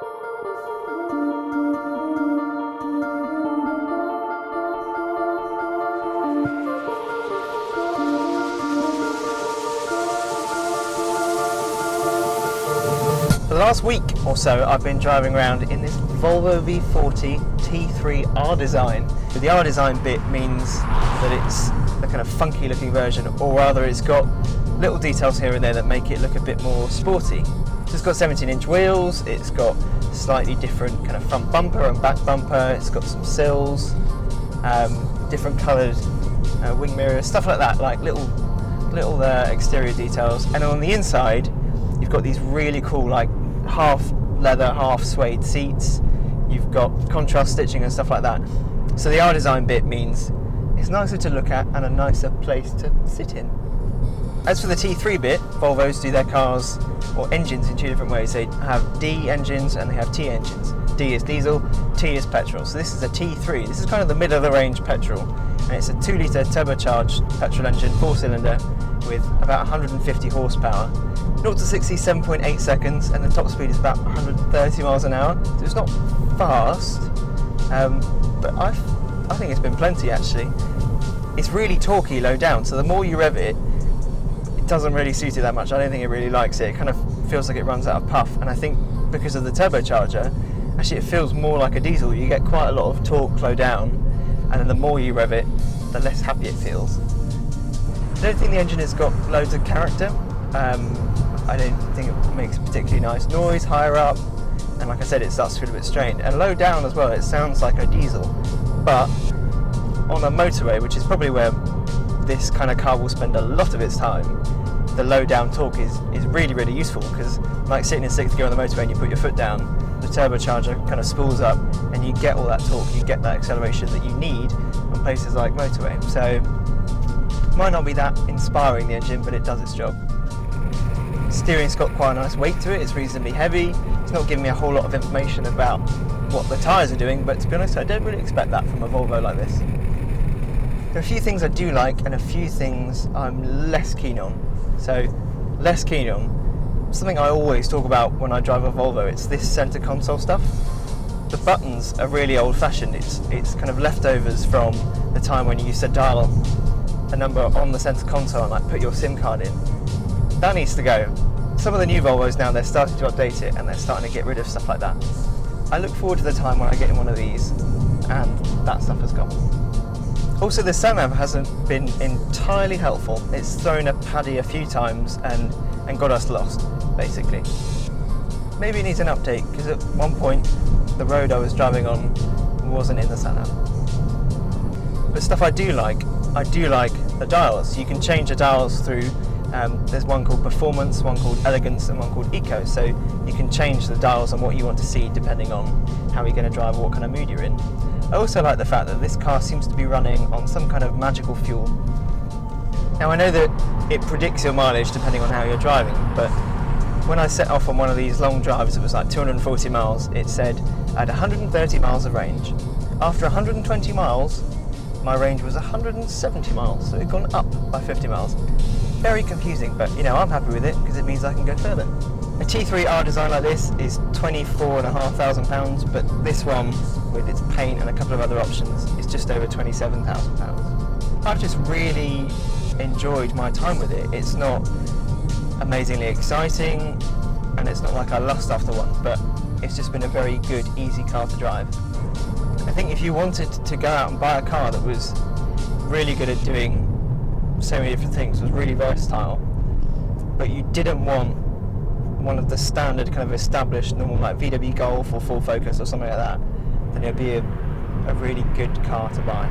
For the last week or so, I've been driving around in this Volvo V40 T3 R design. The R design bit means that it's a kind of funky looking version, or rather it's got little details here and there that make it look a bit more sporty. So it's got 17-inch wheels, it's got slightly different kind of front bumper and back bumper, it's got some sills, different coloured wing mirrors, stuff like that, like little exterior details. And on the inside, you've got these really cool, like half leather, half suede seats. You've got contrast stitching and stuff like that. So the R design bit means it's nicer to look at and a nicer place to sit in. As for the T3 bit, Volvos do their cars or engines in two different ways. They have D engines and they have T engines. D is diesel, T is petrol. So this is a T3. This is kind of the middle of the range petrol, and it's a 2-litre turbocharged petrol engine, 4-cylinder, with about 150 horsepower. 0 to 60, 7.8 seconds, and the top speed is about 130 miles an hour. So it's not fast, but I think it's been plenty actually. It's really torquey low down, so the more you rev it, it doesn't really suit it that much. I don't think it really likes it. It kind of feels like it runs out of puff, and I think because of the turbocharger, actually it feels more like a diesel. You get quite a lot of torque low down, and then the more you rev it, the less happy it feels. I don't think the engine has got loads of character. I don't think it makes particularly nice noise higher up, and like I said, it starts to feel a bit strained. And low down as well, it sounds like a diesel, but on a motorway, which is probably where this kind of car will spend a lot of its time, the low down torque is really, really useful, because like sitting in 6th gear on the motorway and you put your foot down, the turbocharger kind of spools up and you get all that torque, you get that acceleration that you need on places like motorway. So might not be that inspiring, the engine, but it does its job. Steering's got quite a nice weight to it, it's reasonably heavy. It's not giving me a whole lot of information about what the tyres are doing, but to be honest, I don't really expect that from a Volvo like this. There are a few things I do like and a few things I'm less keen on. So, less keen on, something I always talk about when I drive a Volvo, it's this centre console stuff. The buttons are really old-fashioned. It's kind of leftovers from the time when you used to dial a number on the centre console and like put your SIM card in. That needs to go. Some of the new Volvos now, they're starting to update it and they're starting to get rid of stuff like that. I look forward to the time when I get in one of these and that stuff has gone. Also, the sat-nav hasn't been entirely helpful. It's thrown a paddy a few times and got us lost, basically. Maybe it needs an update, because at one point the road I was driving on wasn't in the sat-nav. But stuff I do like the dials. You can change the dials through, there's one called Performance, one called Elegance, and one called Eco, so you can change the dials on what you want to see depending on how you're going to drive or what kind of mood you're in. I also like the fact that this car seems to be running on some kind of magical fuel. Now I know that it predicts your mileage depending on how you're driving, but when I set off on one of these long drives, it was like 240 miles, it said I had 130 miles of range. After 120 miles, my range was 170 miles, so it had gone up by 50 miles. Very confusing, but you know, I'm happy with it because it means I can go further. A T3 R design like this is £24,500, but this one, with its paint and a couple of other options, is just over £27,000. I've just really enjoyed my time with it. It's not amazingly exciting, and it's not like I lust after one, but it's just been a very good, easy car to drive. I think if you wanted to go out and buy a car that was really good at doing so many different things, was really versatile, but you didn't want one of the standard kind of established normal like VW Golf or Full Focus or something like that, then it'd be a really good car to buy.